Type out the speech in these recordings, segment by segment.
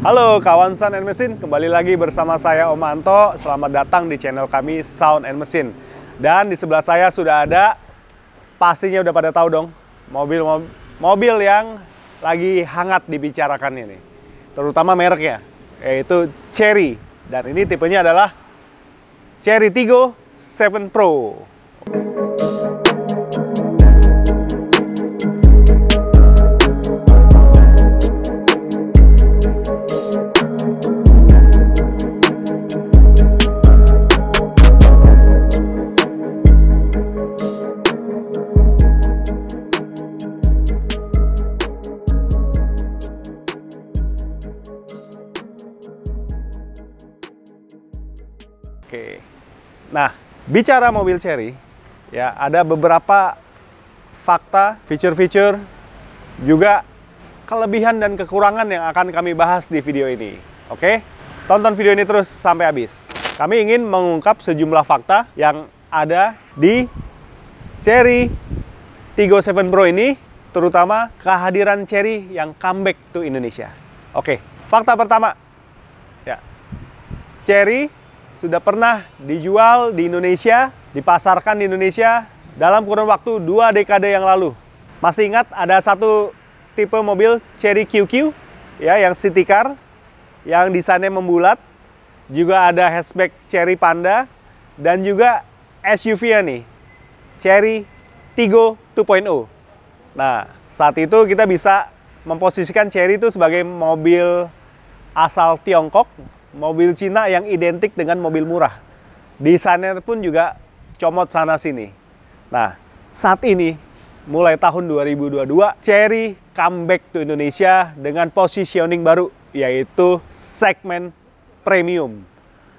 Halo kawan Sound and Machine, kembali lagi bersama saya Om Anto. Selamat datang di channel kami Sound and Machine. Dan di sebelah saya sudah ada, pastinya udah pada tahu dong, mobil yang lagi hangat dibicarakan ini. Terutama mereknya, yaitu Chery. Dan ini tipenya adalah Chery Tiggo 7 Pro. Oke, nah bicara mobil Chery, ya ada beberapa fakta, feature-feature, juga kelebihan dan kekurangan yang akan kami bahas di video ini. Oke, tonton video ini terus sampai habis. Kami ingin mengungkap sejumlah fakta yang ada di Chery Tiggo 7 Pro ini, terutama kehadiran Chery yang comeback to Indonesia. Oke, fakta pertama, ya, Chery sudah pernah dijual di Indonesia, dipasarkan di Indonesia dalam kurun waktu 2 dekade yang lalu. Masih ingat ada satu tipe mobil Chery QQ ya, yang city car, yang desainnya membulat, juga ada hatchback Chery Panda, dan juga SUV-nya nih, Chery Tiggo 2.0. Nah, saat itu kita bisa memposisikan Chery itu sebagai mobil asal Tiongkok, mobil Cina yang identik dengan mobil murah. Desainnya pun juga comot sana-sini. Nah, saat ini, mulai tahun 2022, Chery comeback to Indonesia dengan positioning baru, yaitu segmen premium.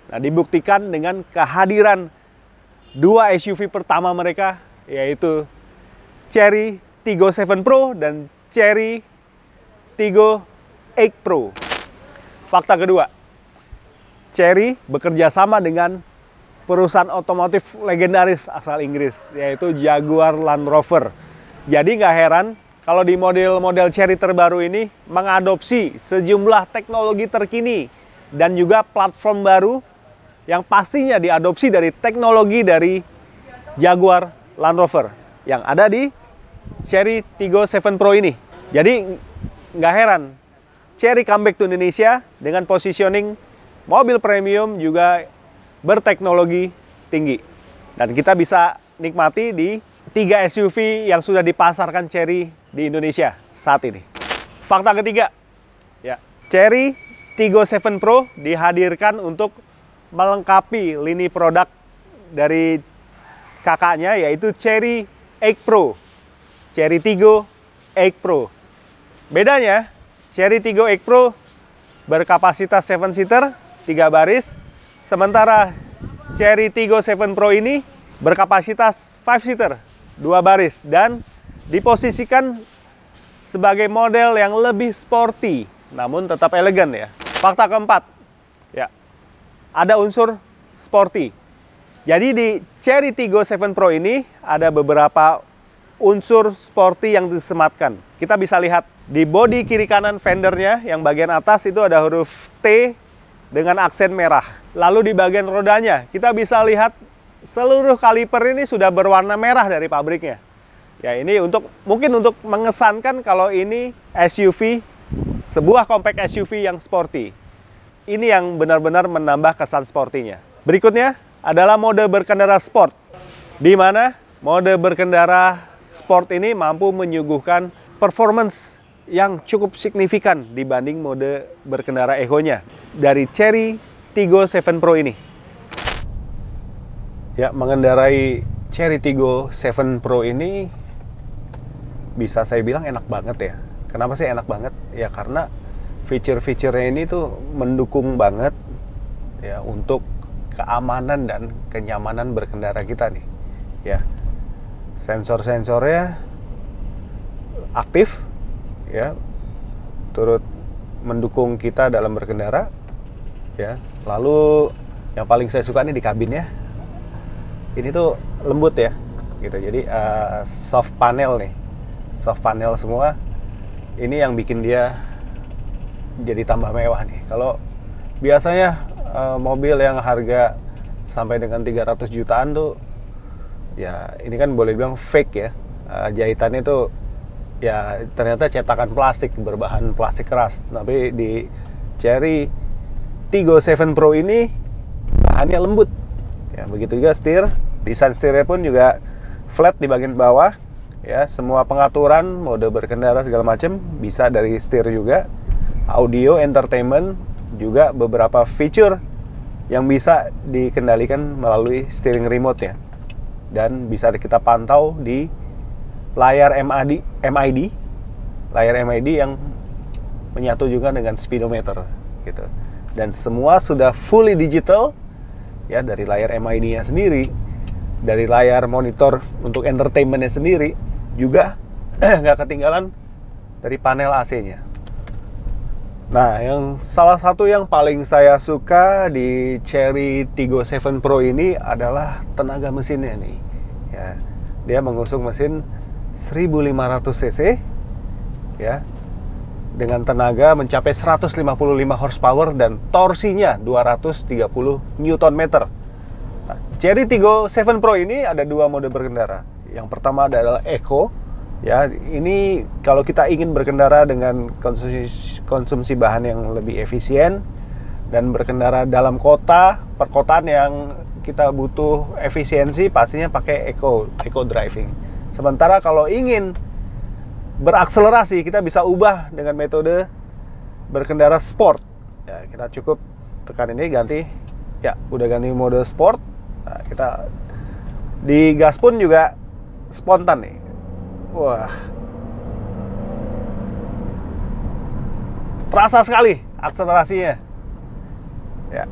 Nah, dibuktikan dengan kehadiran 2 SUV pertama mereka, yaitu Chery Tiggo 7 Pro dan Chery Tiggo 8 Pro. Fakta kedua, Chery bekerja sama dengan perusahaan otomotif legendaris asal Inggris, yaitu Jaguar Land Rover. Jadi nggak heran kalau di model-model Chery terbaru ini mengadopsi sejumlah teknologi terkini dan juga platform baru yang pastinya diadopsi dari teknologi dari Jaguar Land Rover yang ada di Chery Tiggo 7 Pro ini. Jadi nggak heran Chery comeback to Indonesia dengan positioning mobil premium juga berteknologi tinggi. Dan kita bisa nikmati di 3 SUV yang sudah dipasarkan Chery di Indonesia saat ini. Fakta ketiga, ya, Chery Tiggo 7 Pro dihadirkan untuk melengkapi lini produk dari kakaknya, yaitu Chery 8 Pro. Chery Tiggo 8 Pro. Bedanya, Chery Tiggo 8 Pro berkapasitas 7-seater, 3 baris, sementara Chery Tiggo 7 Pro ini berkapasitas 5-seater, 2 baris, dan diposisikan sebagai model yang lebih sporty, namun tetap elegan ya. Fakta keempat, ya, ada unsur sporty. Jadi di Chery Tiggo 7 Pro ini ada beberapa unsur sporty yang disematkan. Kita bisa lihat di bodi kiri kanan fendernya, yang bagian atas itu ada huruf T dengan aksen merah. Lalu di bagian rodanya, kita bisa lihat seluruh kaliper ini sudah berwarna merah dari pabriknya. Ya, ini mungkin untuk mengesankan kalau ini SUV, sebuah compact SUV yang sporty. Ini yang benar-benar menambah kesan sportinya. Berikutnya adalah mode berkendara sport, di mana mode berkendara sport ini mampu menyuguhkan performance yang cukup signifikan dibanding mode berkendara eco-nya dari Chery Tiggo 7 Pro ini. Ya, mengendarai Chery Tiggo 7 Pro ini bisa saya bilang enak banget ya. Kenapa sih enak banget? Ya karena feature-featurenya ini tuh mendukung banget ya untuk keamanan dan kenyamanan berkendara kita nih. Ya, sensor-sensornya aktif, ya, turut mendukung kita dalam berkendara, ya. Lalu yang paling saya suka nih di kabinnya, ini tuh lembut ya, gitu. Jadi soft panel nih, soft panel semua. Ini yang bikin dia jadi tambah mewah nih. Kalau biasanya mobil yang harga sampai dengan 300 jutaan tuh, ya ini kan boleh dibilang fake ya. Jahitannya tuh ya ternyata cetakan plastik berbahan plastik keras. Tapi di Chery Tiggo 7 Pro ini bahannya lembut. Ya, begitu juga setir. Desain setirnya pun juga flat di bagian bawah. Ya, semua pengaturan mode berkendara segala macam bisa dari setir juga. Audio, entertainment, juga beberapa fitur yang bisa dikendalikan melalui steering remote ya. Dan bisa kita pantau di layar MID, layar MID yang menyatu juga dengan speedometer gitu. Dan semua sudah fully digital ya, dari layar MID-nya sendiri, dari layar monitor untuk entertainment-nya sendiri, juga nggak ketinggalan dari panel AC-nya. Nah, yang salah satu yang paling saya suka di Chery Tiggo 7 Pro ini adalah tenaga mesinnya nih. Ya, dia mengusung mesin 1500 cc ya, dengan tenaga mencapai 155 horsepower dan torsinya 230 Nm. Nah, Chery Tiggo 7 Pro ini ada dua mode berkendara. Yang pertama adalah Eco. Ya, ini kalau kita ingin berkendara dengan konsumsi bahan yang lebih efisien dan berkendara dalam kota, perkotaan yang kita butuh efisiensi, pastinya pakai Eco driving. Sementara kalau ingin berakselerasi, kita bisa ubah dengan metode berkendara sport. Ya, kita cukup tekan ini, ganti. Ya, udah ganti mode sport. Nah, kita di gas pun juga spontan nih. Wah, terasa sekali akselerasinya. Ya.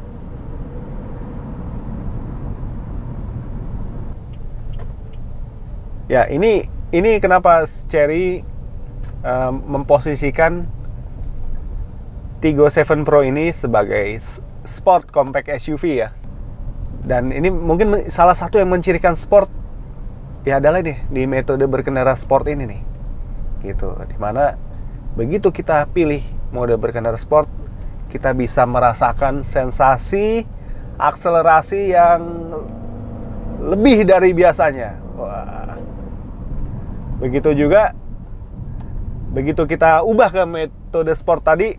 Ya, ini kenapa Chery memposisikan Tiggo 7 Pro ini sebagai sport compact SUV ya. Dan ini mungkin salah satu yang mencirikan sport ya adalah nih di metode berkendara sport ini nih. Gitu. Dimana begitu kita pilih mode berkendara sport, kita bisa merasakan sensasi akselerasi yang lebih dari biasanya. Wah. Begitu juga begitu kita ubah ke metode sport tadi,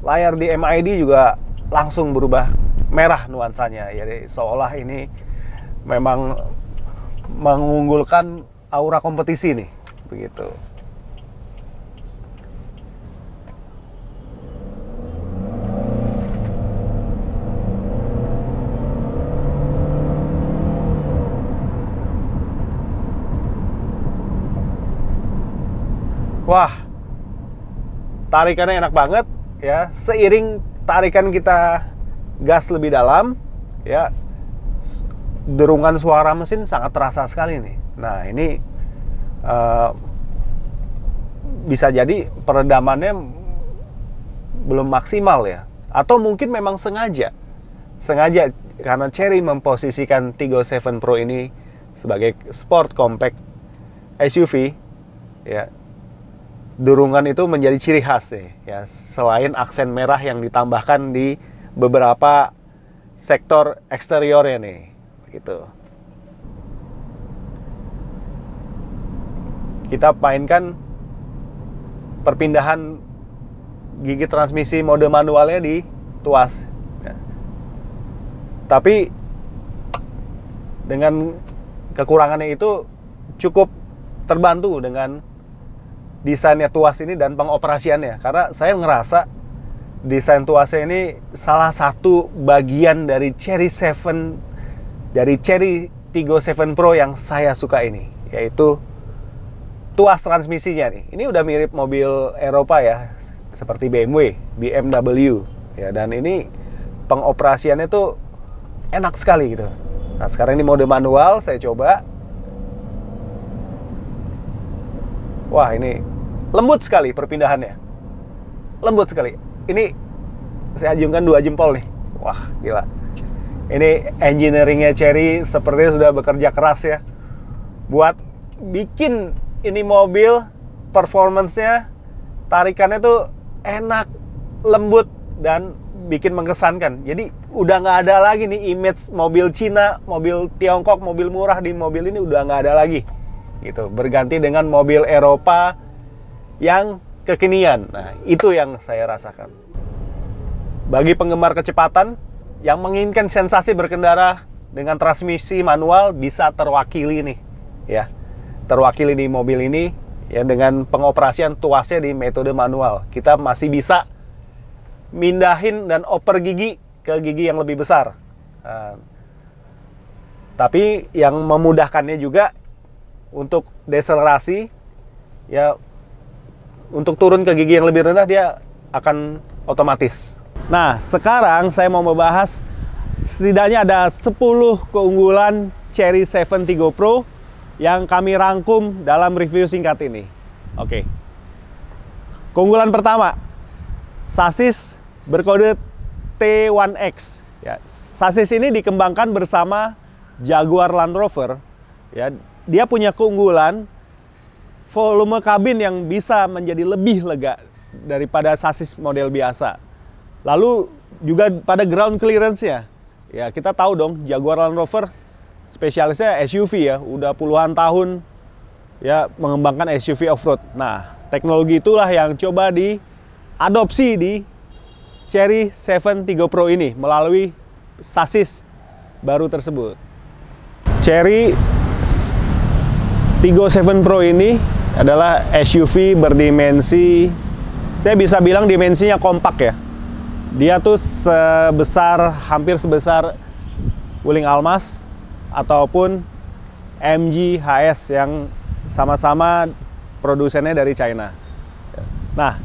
layar di MID juga langsung berubah merah nuansanya. Jadi seolah ini memang mengunggulkan aura kompetisi nih, begitu. Wah, tarikannya enak banget ya. Seiring tarikan kita gas lebih dalam ya, derungan suara mesin sangat terasa sekali nih. Nah, ini bisa jadi peredamannya belum maksimal ya, atau mungkin memang sengaja karena Chery memposisikan Tiggo 7 Pro ini sebagai sport compact SUV ya. Durungan itu menjadi ciri khas nih, ya, selain aksen merah yang ditambahkan di beberapa sektor eksteriornya nih, gitu. Kita mainkan perpindahan gigi transmisi mode manualnya di tuas. Ya. Tapi dengan kekurangannya itu cukup terbantu dengan desainnya tuas ini dan pengoperasiannya, karena saya ngerasa desain tuasnya ini salah satu bagian dari Chery Tiggo 7 Pro yang saya suka ini, yaitu tuas transmisinya nih. Ini udah mirip mobil Eropa ya, seperti BMW ya, dan ini pengoperasiannya tuh enak sekali gitu. Nah, sekarang ini mode manual saya coba. Wah, ini lembut sekali perpindahannya. Lembut sekali. Ini saya ajungkan 2 jempol nih. Wah, gila. Ini engineeringnya Chery sepertinya sudah bekerja keras ya, buat bikin ini mobil performance-nya, tarikannya tuh enak, lembut dan bikin mengesankan. Jadi udah nggak ada lagi nih image mobil Cina, mobil Tiongkok, mobil murah di mobil ini udah nggak ada lagi. Gitu. Berganti dengan mobil Eropa yang kekinian. Nah, itu yang saya rasakan. Bagi penggemar kecepatan yang menginginkan sensasi berkendara dengan transmisi manual bisa terwakili nih, ya. Terwakili di mobil ini ya dengan pengoperasian tuasnya di metode manual. Kita masih bisa mindahin dan oper gigi ke gigi yang lebih besar. Nah, tapi yang memudahkannya juga untuk deselerasi, ya untuk turun ke gigi yang lebih rendah dia akan otomatis. Nah, sekarang saya mau membahas setidaknya ada 10 keunggulan Chery 7 Tiggo Pro yang kami rangkum dalam review singkat ini. Oke. Keunggulan pertama, sasis berkode T1X. Ya, sasis ini dikembangkan bersama Jaguar Land Rover. Ya, dia punya keunggulan volume kabin yang bisa menjadi lebih lega daripada sasis model biasa. Lalu juga pada ground clearance-nya. Ya, kita tahu dong Jaguar Land Rover spesialisnya SUV ya, udah puluhan tahun ya mengembangkan SUV off-road. Nah, teknologi itulah yang coba diadopsi di Chery 7 Tiggo Pro ini melalui sasis baru tersebut. Chery Tiggo 7 Pro ini adalah SUV berdimensi, saya bisa bilang dimensinya kompak ya. Dia tuh hampir sebesar Wuling Almas ataupun MG HS yang sama-sama produsennya dari China. Nah,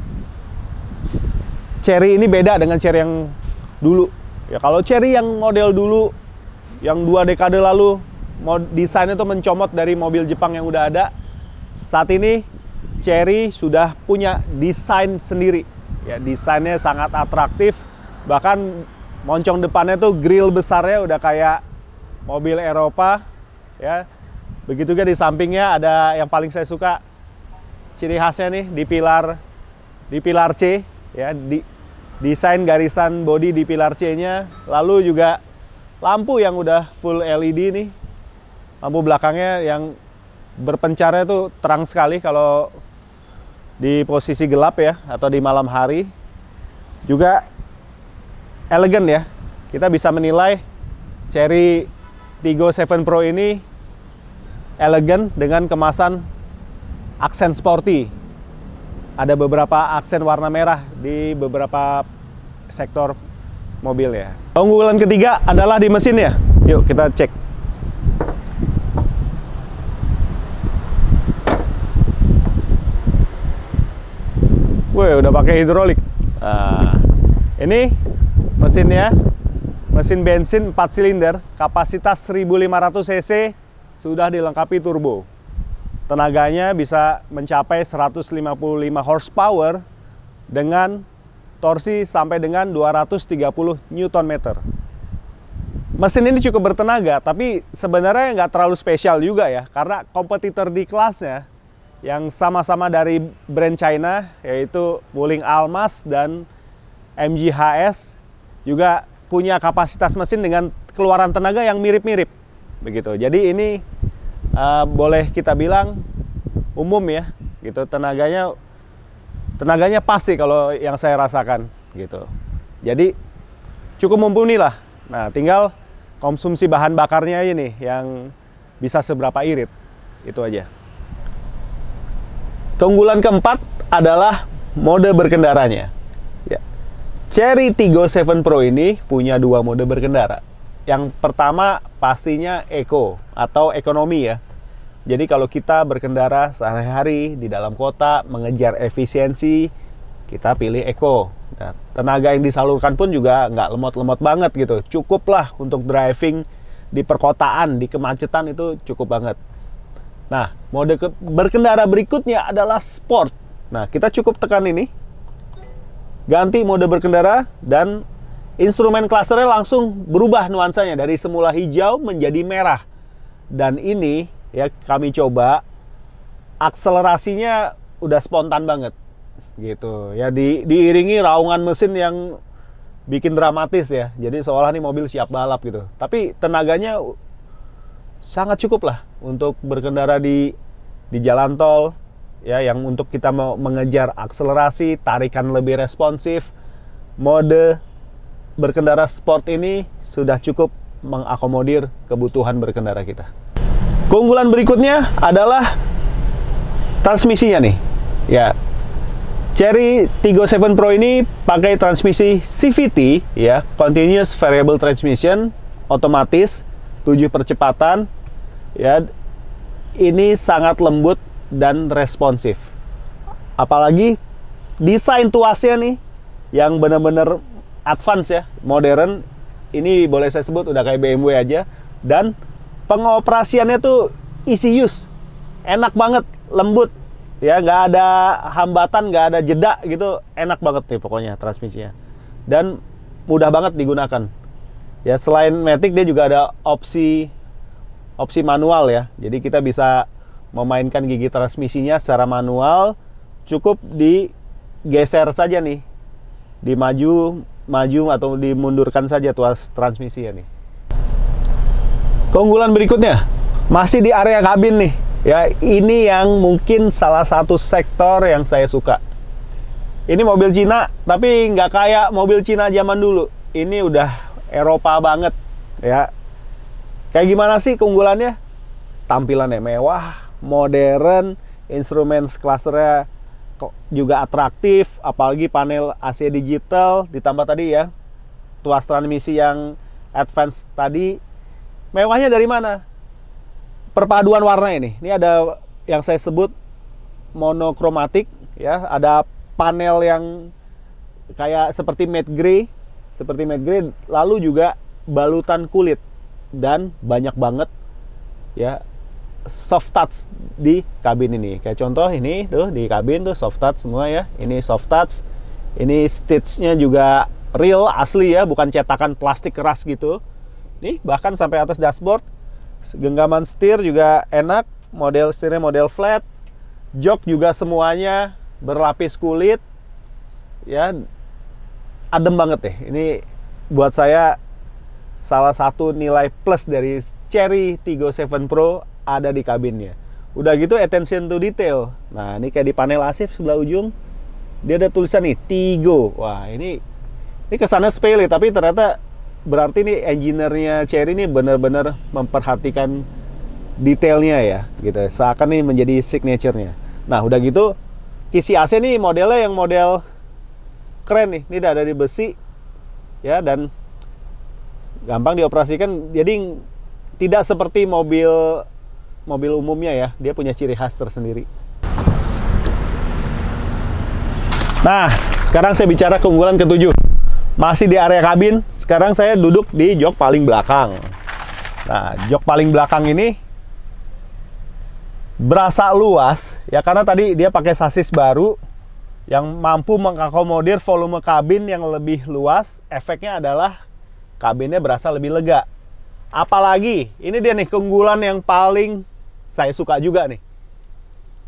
Chery ini beda dengan Chery yang dulu. Ya, kalau Chery yang model dulu, yang 2 dekade lalu, desainnya tuh mencomot dari mobil Jepang yang udah ada. Saat ini Chery sudah punya desain sendiri. Ya, desainnya sangat atraktif, bahkan moncong depannya tuh grill besarnya udah kayak mobil Eropa, ya. Begitu juga di sampingnya ada yang paling saya suka, ciri khasnya nih di pilar C, ya, desain garisan bodi di pilar C-nya, lalu juga lampu yang udah full LED nih, lampu belakangnya yang berpencarnya tuh terang sekali kalau di posisi gelap ya, atau di malam hari. Juga elegan ya. Kita bisa menilai Chery Tiggo 7 Pro ini elegan dengan kemasan aksen sporty. Ada beberapa aksen warna merah di beberapa sektor mobil ya. Keunggulan ketiga adalah di mesinnya. Yuk kita cek. Wih, udah pakai hidrolik. Nah, ini mesinnya, mesin bensin 4 silinder, kapasitas 1500 cc, sudah dilengkapi turbo. Tenaganya bisa mencapai 155 horsepower dengan torsi sampai dengan 230 Nm. Mesin ini cukup bertenaga, tapi sebenarnya nggak terlalu spesial juga ya, karena kompetitor di kelasnya yang sama-sama dari brand China, yaitu Wuling Almas dan MG HS, juga punya kapasitas mesin dengan keluaran tenaga yang mirip-mirip begitu. Jadi ini boleh kita bilang umum ya, gitu. Tenaganya pas sih kalau yang saya rasakan gitu. Jadi cukup mumpuni lah. Nah, tinggal konsumsi bahan bakarnya ini yang bisa seberapa irit, itu aja. Keunggulan keempat adalah mode berkendaranya. Ya. Chery Tiggo 7 Pro ini punya 2 mode berkendara. Yang pertama pastinya eco atau ekonomi ya. Jadi kalau kita berkendara sehari-hari di dalam kota mengejar efisiensi, kita pilih eco. Nah, tenaga yang disalurkan pun juga nggak lemot-lemot banget gitu. Cukuplah untuk driving di perkotaan, di kemacetan itu cukup banget. Nah, mode berkendara berikutnya adalah sport. Nah, kita cukup tekan ini, ganti mode berkendara, dan instrumen klasernya langsung berubah nuansanya dari semula hijau menjadi merah. Dan ini ya kami coba, akselerasinya udah spontan banget. gitu ya, diiringi raungan mesin yang bikin dramatis ya, jadi seolah nih mobil siap balap gitu. Tapi tenaganya sangat cukup lah untuk berkendara di jalan tol ya, yang untuk kita mau mengejar akselerasi, tarikan lebih responsif. Mode berkendara sport ini sudah cukup mengakomodir kebutuhan berkendara kita. Keunggulan berikutnya adalah transmisinya nih. Ya, Chery Tiggo 7 Pro ini pakai transmisi CVT ya, Continuous Variable Transmission, otomatis, 7 percepatan ya. Ini sangat lembut dan responsif. Apalagi desain tuasnya nih yang benar-benar advance ya, modern. Ini boleh saya sebut udah kayak BMW aja. Dan pengoperasiannya tuh easy use, enak banget, lembut ya, nggak ada hambatan, nggak ada jeda gitu, enak banget nih pokoknya transmisinya, dan mudah banget digunakan ya. Selain matic, dia juga ada opsi manual ya, jadi kita bisa memainkan gigi transmisinya secara manual. Cukup digeser saja nih, maju atau dimundurkan saja tuas transmisi ya nih. Keunggulan berikutnya masih di area kabin nih ya. Ini yang mungkin salah satu sektor yang saya suka. Ini mobil Cina, tapi nggak kayak mobil Cina zaman dulu. Ini udah Eropa banget ya. Kayak gimana sih keunggulannya? Tampilannya mewah, modern, instrumen clusternya juga atraktif, apalagi panel AC digital, ditambah tadi ya tuas transmisi yang advance tadi. Mewahnya dari mana? Perpaduan warna ini. Ini ada yang saya sebut monokromatik ya, ada panel yang kayak seperti matte gray, lalu juga balutan kulit, dan banyak banget ya soft touch di kabin ini. Kayak contoh ini tuh di kabin tuh soft touch semua ya. Ini soft touch. Ini stitch-nya juga real, asli ya, bukan cetakan plastik keras gitu. Nih bahkan sampai atas dashboard. Genggaman setir juga enak, model setirnya model flat. Jok juga semuanya berlapis kulit ya, adem banget deh. Ini buat saya salah satu nilai plus dari Chery Tiggo 7 Pro ada di kabinnya. Udah gitu attention to detail. Nah, ini kayak di panel AC sebelah ujung, dia ada tulisan nih Tiggo. Wah, ini kesannya sepele, tapi ternyata berarti nih engineer-nya Chery ini benar-benar memperhatikan detailnya ya gitu. Seakan nih menjadi signature-nya. Nah, udah gitu kisi AC nih modelnya yang model keren nih. Ini udah ada di besi ya, dan gampang dioperasikan. Jadi tidak seperti mobil umumnya ya, dia punya ciri khas tersendiri. Nah, sekarang saya bicara keunggulan ketujuh. Masih di area kabin. Sekarang saya duduk di jok paling belakang. Nah, jok paling belakang ini berasa luas ya, karena tadi dia pakai sasis baru yang mampu mengakomodir volume kabin yang lebih luas. Efeknya adalah kabinnya berasa lebih lega. Apalagi ini dia nih keunggulan yang paling saya suka juga nih.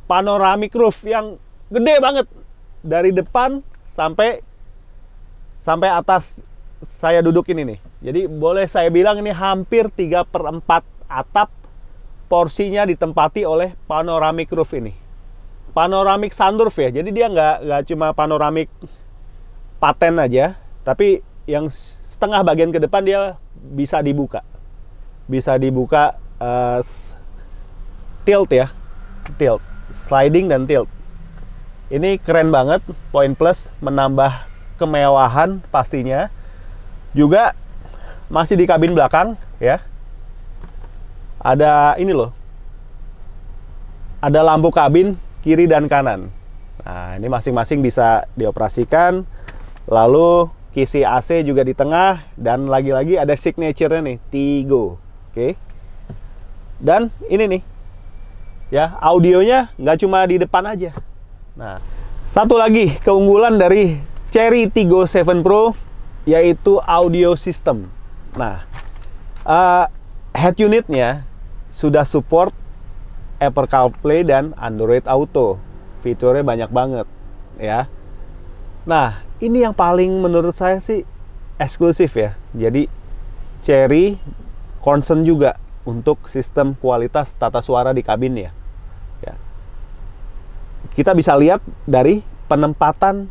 Panoramic roof yang gede banget dari depan sampai atas saya duduk ini nih. Jadi boleh saya bilang ini hampir 3/4 atap porsinya ditempati oleh panoramic roof ini. Panoramic sunroof ya. Jadi dia nggak cuma panoramic paten aja, tapi yang setengah bagian ke depan dia bisa dibuka. Bisa dibuka tilt ya. Tilt, sliding dan tilt. Ini keren banget, poin plus, menambah kemewahan pastinya. Juga masih di kabin belakang ya. Ada ini loh. Ada lampu kabin kiri dan kanan. Nah, ini masing-masing bisa dioperasikan. Lalu kisi AC juga di tengah, dan lagi-lagi ada signature-nya nih, Tiggo. Oke. Dan ini nih. Ya, audionya nggak cuma di depan aja. Nah, satu lagi keunggulan dari Chery Tiggo 7 Pro yaitu audio system. Nah, head unitnya sudah support Apple CarPlay dan Android Auto. Fiturnya banyak banget. ya. Nah, ini yang paling menurut saya sih eksklusif ya. Jadi Chery concern juga untuk sistem kualitas tata suara di kabin ya. Kita bisa lihat dari penempatan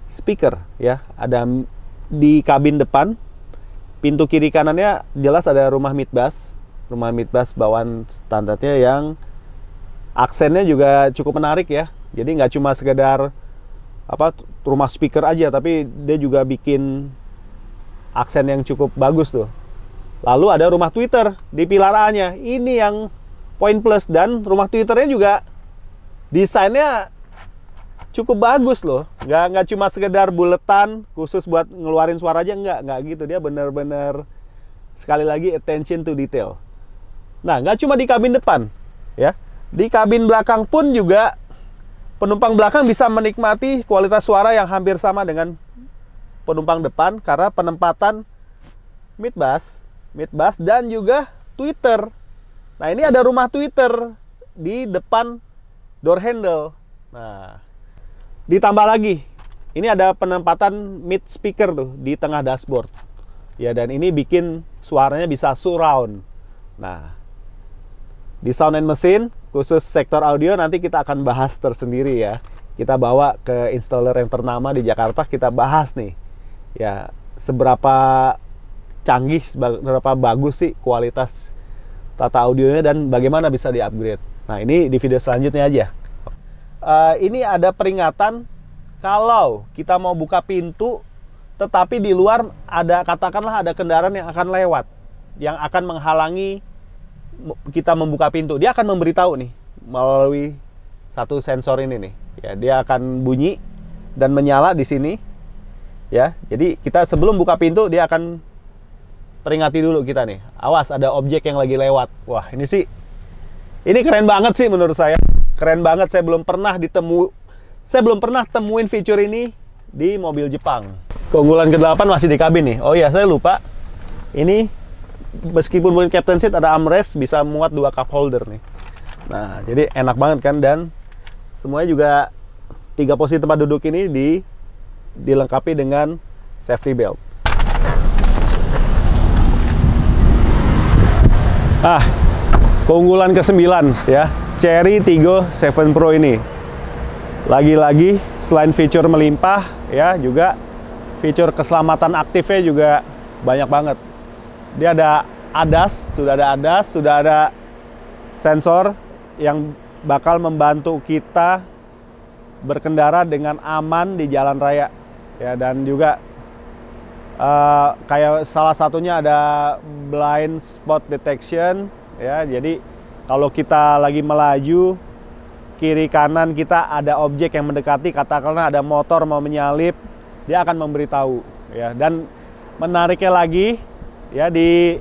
speaker ya. Ada di kabin depan, pintu kiri kanannya jelas ada rumah mid bass bawaan standarnya yang aksennya juga cukup menarik ya. Jadi nggak cuma sekedar rumah speaker aja, tapi dia juga bikin aksen yang cukup bagus tuh. Lalu ada rumah tweeter di pilar A-nya. Ini yang poin plus, dan rumah tweeternya juga desainnya cukup bagus loh. Nggak cuma sekedar buletan khusus buat ngeluarin suara aja, nggak gitu. Dia bener-bener sekali lagi attention to detail. Nah, nggak cuma di kabin depan ya. Di kabin belakang pun juga penumpang belakang bisa menikmati kualitas suara yang hampir sama dengan penumpang depan karena penempatan mid bass dan juga tweeter. Nah, ini ada rumah tweeter di depan door handle. Nah, ditambah lagi, ini ada penempatan mid speaker tuh di tengah dashboard. Ya, dan ini bikin suaranya bisa surround. Nah, di Sound and Machine, khusus sektor audio nanti kita akan bahas tersendiri ya. Kita bawa ke installer yang ternama di Jakarta, kita bahas nih. Ya, seberapa canggih, seberapa bagus sih kualitas tata audionya dan bagaimana bisa di-upgrade. Nah, ini di video selanjutnya aja. Ini ada peringatan kalau kita mau buka pintu, tetapi di luar ada, katakanlah ada kendaraan yang akan lewat, yang akan menghalangi kita membuka pintu. Dia akan memberitahu nih melalui satu sensor ini nih. Ya, dia akan bunyi dan menyala di sini. Ya, jadi kita sebelum buka pintu dia akan peringati dulu kita nih. Awas, ada objek yang lagi lewat. Wah, ini keren banget sih menurut saya. Keren banget. Saya belum pernah temuin fitur ini di mobil Jepang. Keunggulan ke-8 masih di kabin nih. Oh iya, saya lupa. Ini meskipun bukan captain seat, ada armrest, bisa muat 2 cup holder nih. Nah, jadi enak banget kan, dan semuanya juga 3 posisi tempat duduk ini dilengkapi dengan safety belt. Keunggulan ke-9 ya, Chery Tiggo 7 Pro ini. Lagi-lagi selain fitur melimpah ya, juga fitur keselamatan aktifnya juga banyak banget. Dia ada ADAS, sudah ada sensor yang bakal membantu kita berkendara dengan aman di jalan raya ya, dan juga kayak salah satunya ada blind spot detection ya. Jadi kalau kita lagi melaju, kiri kanan kita ada objek yang mendekati, katakanlah ada motor mau menyalip, dia akan memberitahu ya. Dan menariknya lagi ya, di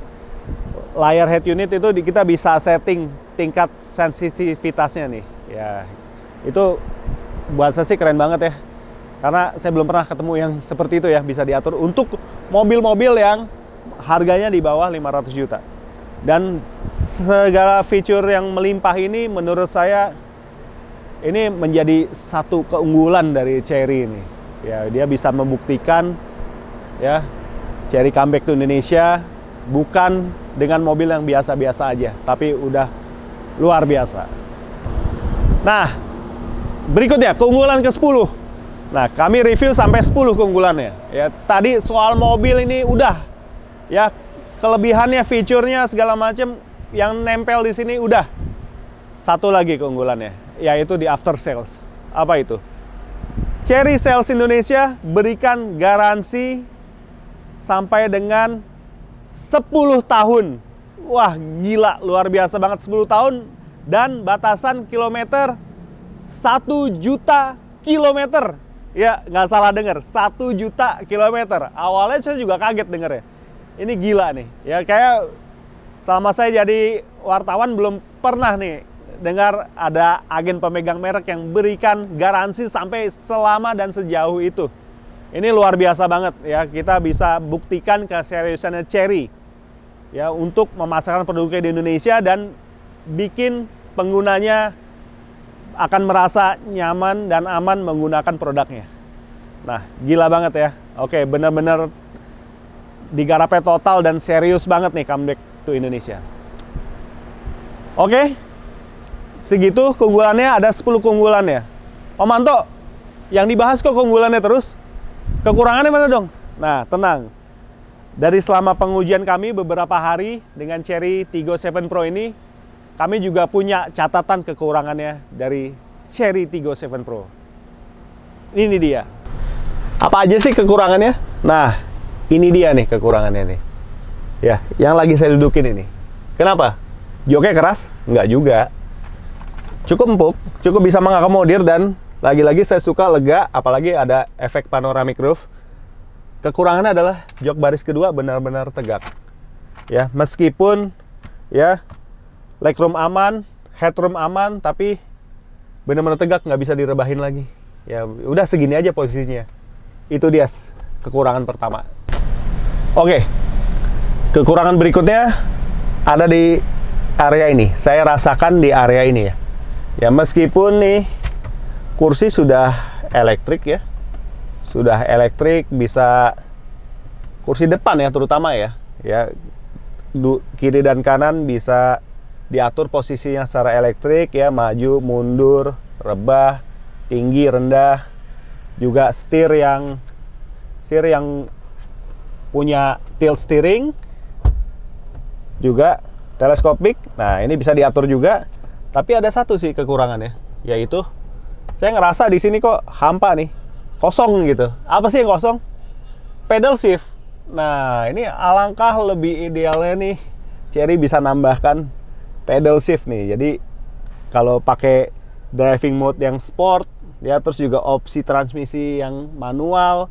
layar head unit itu kita bisa setting tingkat sensitivitasnya nih ya. Itu buat saya sih keren banget ya, karena saya belum pernah ketemu yang seperti itu ya, bisa diatur untuk mobil-mobil yang harganya di bawah 500 juta. Dan segala fitur yang melimpah ini menurut saya ini menjadi satu keunggulan dari Chery ini ya. Dia bisa membuktikan ya, Chery comeback to Indonesia bukan dengan mobil yang biasa-biasa aja, tapi udah luar biasa. Nah, berikutnya keunggulan ke-10. Nah, kami review sampai 10 keunggulannya. Ya, tadi soal mobil ini udah ya, kelebihannya, fiturnya segala macam yang nempel di sini udah. Satu lagi keunggulannya, yaitu di after sales. Apa itu? Chery Sales Indonesia berikan garansi sampai dengan 10 tahun. Wah, gila, luar biasa banget, 10 tahun dan batasan kilometer 1 juta kilometer. Ya, nggak salah dengar, 1 juta kilometer. Awalnya saya juga kaget denger ya. Ini gila nih. Ya, kayak selama saya jadi wartawan belum pernah nih dengar ada agen pemegang merek yang berikan garansi sampai selama dan sejauh itu. Ini luar biasa banget ya, kita bisa buktikan keseriusannya Chery ya untuk memasarkan produknya di Indonesia dan bikin penggunanya akan merasa nyaman dan aman menggunakan produknya. Nah, gila banget ya. Oke, bener-bener digarapnya total dan serius banget nih comeback to Indonesia. Oke, segitu keunggulannya, ada 10 keunggulan ya. Om Manto, yang dibahas kok keunggulannya terus? Kekurangannya mana dong? Nah, tenang. Dari selama pengujian kami beberapa hari dengan Cherry Tiggo 7 Pro ini, kami juga punya catatan kekurangannya dari Cherry Tiggo 7 Pro. Ini dia. Apa aja sih kekurangannya? Nah, ini dia nih kekurangannya nih. Ya, yang lagi saya dudukin ini. Kenapa? Joknya keras? Enggak juga. Cukup empuk, cukup bisa mengakomodir, dan lagi-lagi saya suka lega, apalagi ada efek panoramic roof. Kekurangannya adalah jok baris kedua benar-benar tegak. Ya, meskipun ya legroom aman, headroom aman, tapi benar-benar tegak, nggak bisa direbahin lagi. Ya, udah segini aja posisinya. Itu dia kekurangan pertama. Oke, kekurangan berikutnya ada di area ini. Saya rasakan di area ini ya. Ya, meskipun nih kursi sudah elektrik ya. Sudah elektrik, bisa kursi depan ya terutama ya. Ya, kiri dan kanan bisa diatur posisinya secara elektrik ya, maju, mundur, rebah, tinggi, rendah. Juga setir yang punya tilt steering, juga teleskopik. Nah, ini bisa diatur juga. Tapi ada satu sih kekurangannya, yaitu saya ngerasa di sini kok hampa nih, kosong gitu. Apa sih yang kosong? Pedal shift. Nah, ini alangkah lebih idealnya nih Cherry bisa nambahkan pedal shift nih. Jadi kalau pakai driving mode yang sport ya, terus juga opsi transmisi yang manual,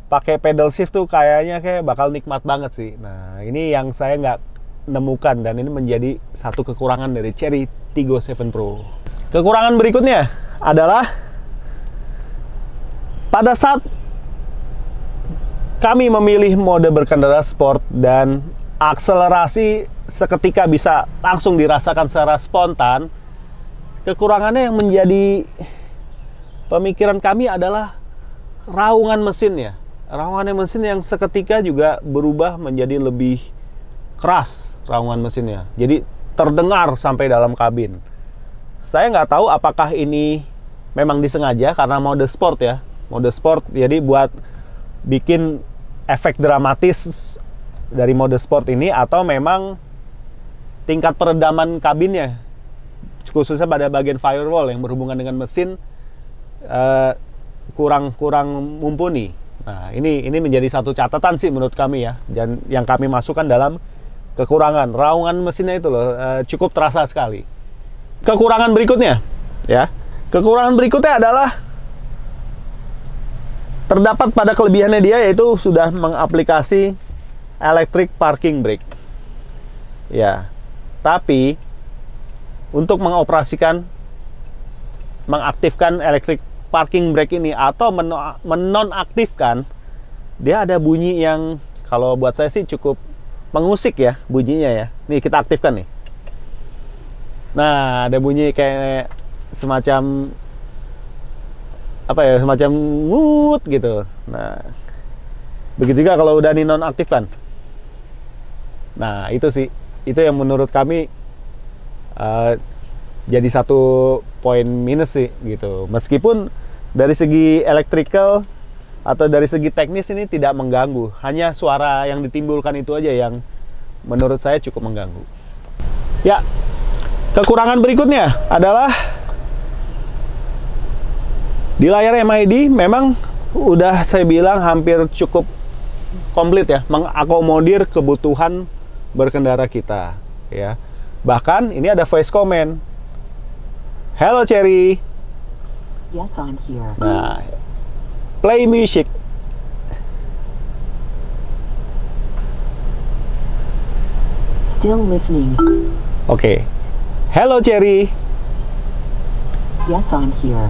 pakai pedal shift tuh kayaknya bakal nikmat banget sih. Nah, ini yang saya nggak nemukan, dan ini menjadi satu kekurangan dari Cherry Tiggo 7 Pro. Kekurangan berikutnya adalah pada saat kami memilih mode berkendara sport dan akselerasi seketika bisa langsung dirasakan secara spontan, kekurangannya yang menjadi pemikiran kami adalah raungan mesin ya. Raungan mesin yang seketika juga berubah menjadi lebih keras raungan mesinnya. Jadi terdengar sampai dalam kabin. Saya nggak tahu apakah ini memang disengaja karena mode sport ya. Mode sport jadi buat bikin efek dramatis dari mode sport ini, atau memang tingkat peredaman kabinnya khususnya pada bagian firewall yang berhubungan dengan mesin kurang mumpuni. Nah, ini menjadi satu catatan sih menurut kami ya, dan yang kami masukkan dalam kekurangan. Raungan mesinnya itu loh cukup terasa sekali. Kekurangan berikutnya ya. Kekurangan berikutnya adalah terdapat pada kelebihannya dia, yaitu sudah mengaplikasi electric parking brake. Ya. Tapi untuk mengaktifkan electric parking brake ini atau menonaktifkan, dia ada bunyi yang kalau buat saya sih cukup mengusik ya bunyinya ya. Nih kita aktifkan nih. Nah, ada bunyi kayak semacam apa ya, semacam mut gitu. Nah, begitu juga kalau udah dinonaktifkan. Nah, itu sih, itu yang menurut kami jadi satu poin minus sih gitu. Meskipun dari segi electrical atau dari segi teknis ini tidak mengganggu, hanya suara yang ditimbulkan itu aja yang menurut saya cukup mengganggu. Ya, kekurangan berikutnya adalah di layar MID memang udah saya bilang hampir cukup komplit ya, mengakomodir kebutuhan berkendara kita ya. Bahkan ini ada voice command. Hello Cherry. Yes, I'm here. Nah, play music. Still listening. Oke. Hello Cherry. Yes, I'm here.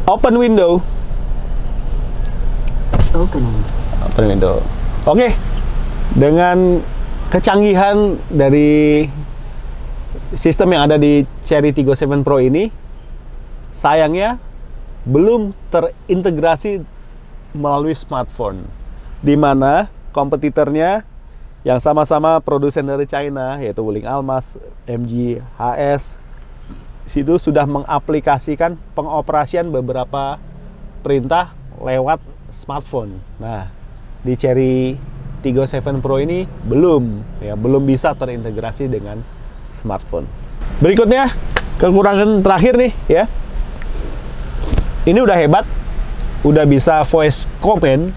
Open window. Opening. Open window. Oke. Dengan kecanggihan dari sistem yang ada di Cherry Tiggo 7 Pro ini, sayangnya belum terintegrasi melalui smartphone, di mana kompetitornya yang sama-sama produsen dari China, yaitu Wuling Almas, MG, HS, situ sudah mengaplikasikan pengoperasian beberapa perintah lewat smartphone. Nah, di Cherry Tiggo 7 Pro ini belum bisa terintegrasi dengan smartphone. Berikutnya, kekurangan terakhir nih ya. Ini udah hebat, udah bisa voice command.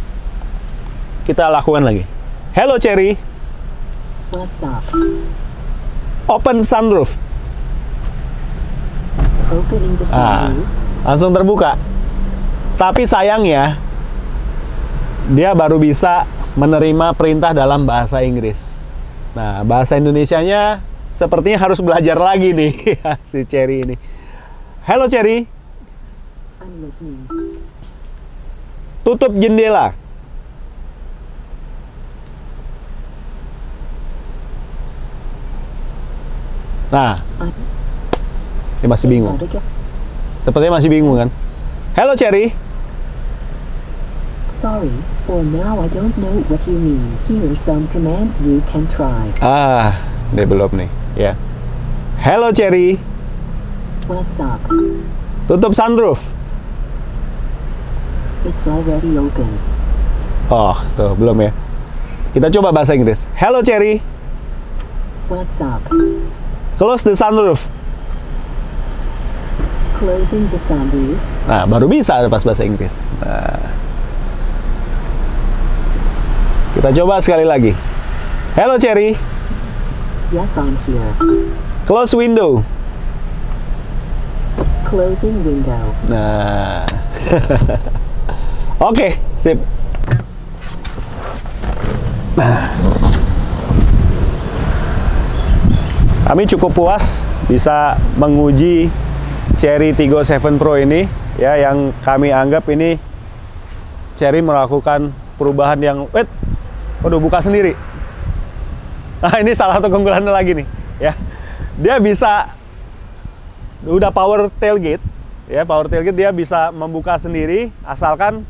Kita lakukan lagi. Hello Cherry. What's up? Open sunroof. Opening the sunroof. Langsung terbuka. Tapi sayangnya dia baru bisa menerima perintah dalam bahasa Inggris. Nah, bahasa Indonesianya sepertinya harus belajar lagi nih si Cherry ini. Hello Cherry. I'm listening. Tutup jendela. Nah, dia masih bingung. Sepertinya masih bingung kan? Hello Cherry. Sorry, for now I don't know what you mean. Here are some commands you can try. Develop nih, ya. Hello Cherry. What's up? Tutup sunroof. It's already open. Oh, tuh belum ya. Kita coba bahasa Inggris. Hello Cherry. What's up? Close the sunroof. Closing the sunroof. Nah, baru bisa pas bahasa Inggris. Nah. Kita coba sekali lagi. Hello Cherry. Yes, I'm here. Close window. Closing window. Nah. Oke, sip. Nah. Kami cukup puas bisa menguji Cherry Tiggo 7 Pro ini ya, yang kami anggap ini Cherry melakukan perubahan yang udah buka sendiri. Nah, ini salah satu keunggulannya lagi nih ya. Dia bisa udah power tailgate ya, power tailgate dia bisa membuka sendiri asalkan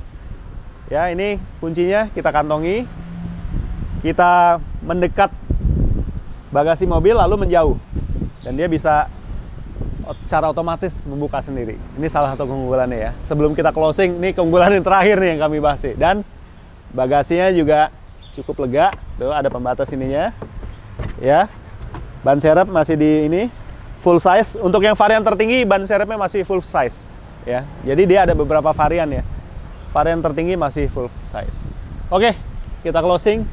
ya, ini kuncinya kita kantongi, kita mendekat bagasi mobil lalu menjauh, dan dia bisa secara otomatis membuka sendiri. Ini salah satu keunggulannya ya. Sebelum kita closing, ini keunggulan yang terakhir nih yang kami bahas. Dan bagasinya juga cukup lega. Tuh ada pembatas ininya. Ya. Ban serep masih di ini full size. Untuk yang varian tertinggi ban serepnya masih full size. Ya. Jadi dia ada beberapa varian ya. Varian tertinggi masih full size. Oke, kita closing.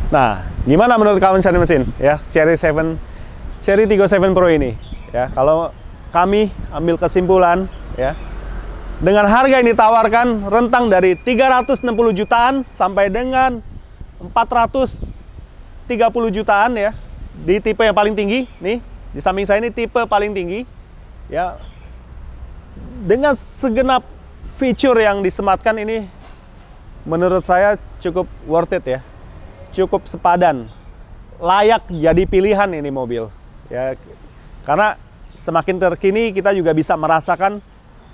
Nah, gimana menurut kawan cari mesin ya Cherry Tiggo 7 Pro ini ya? Kalau kami ambil kesimpulan ya, dengan harga yang ditawarkan rentang dari 360 jutaan sampai dengan 430 jutaan ya, di tipe yang paling tinggi nih, di samping saya ini tipe paling tinggi ya, dengan segenap fitur yang disematkan ini menurut saya cukup worth it ya. Cukup sepadan, layak jadi pilihan ini mobil ya, karena semakin terkini kita juga bisa merasakan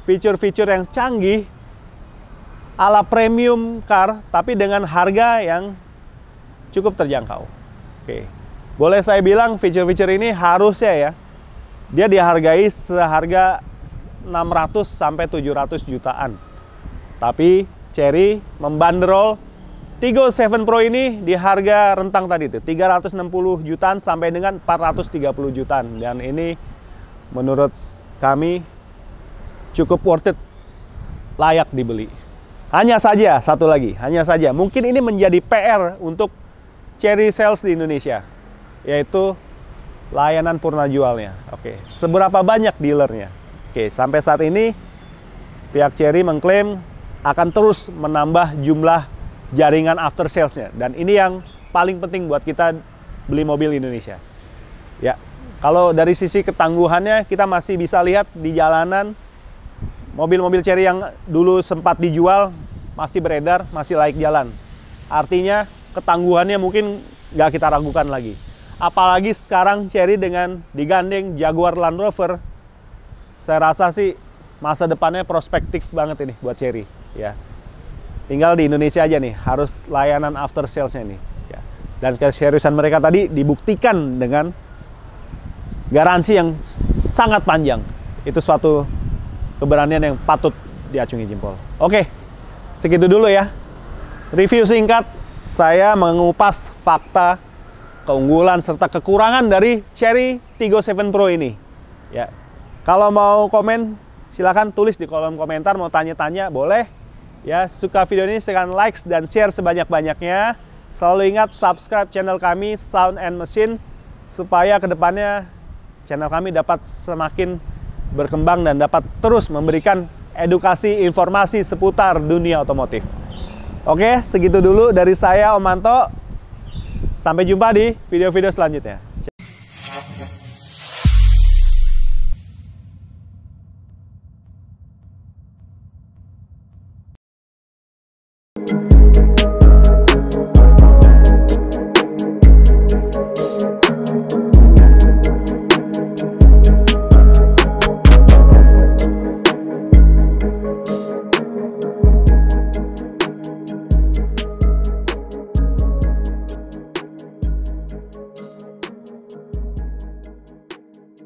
fitur-fitur yang canggih ala premium car, tapi dengan harga yang cukup terjangkau. Oke, boleh saya bilang fitur-fitur ini harusnya ya dia dihargai seharga 600 sampai 700 jutaan, tapi Cherry membanderol Tiggo 7 Pro ini di harga rentang tadi itu 360 jutaan sampai dengan 430 jutaan, dan ini menurut kami cukup worth it, layak dibeli. Hanya saja satu lagi, mungkin ini menjadi PR untuk Cherry Sales di Indonesia, yaitu layanan purna jualnya. Oke, seberapa banyak dealernya? Oke, sampai saat ini pihak Cherry mengklaim akan terus menambah jumlah jaringan after salesnya, dan ini yang paling penting buat kita beli mobil Indonesia ya. Kalau dari sisi ketangguhannya, kita masih bisa lihat di jalanan mobil-mobil Cherry yang dulu sempat dijual masih beredar, masih layak jalan. Artinya ketangguhannya mungkin nggak kita ragukan lagi. Apalagi sekarang Chery dengan digandeng Jaguar Land Rover, saya rasa sih masa depannya prospektif banget ini buat Chery ya. Tinggal di Indonesia aja nih, harus layanan after sales-nya nih ya. Dan keseriusan mereka tadi dibuktikan dengan garansi yang sangat panjang. Itu suatu keberanian yang patut diacungi jempol. Oke, segitu dulu ya. Review singkat, saya mengupas fakta, keunggulan serta kekurangan dari Chery Tiggo 7 Pro ini. Ya, kalau mau komen silakan tulis di kolom komentar, mau tanya-tanya boleh. Ya, suka video ini silahkan like dan share sebanyak-banyaknya. Selalu ingat subscribe channel kami Sound and Machine supaya kedepannya channel kami dapat semakin berkembang dan dapat terus memberikan edukasi informasi seputar dunia otomotif. Oke, segitu dulu dari saya Om Manto. Sampai jumpa di video-video selanjutnya.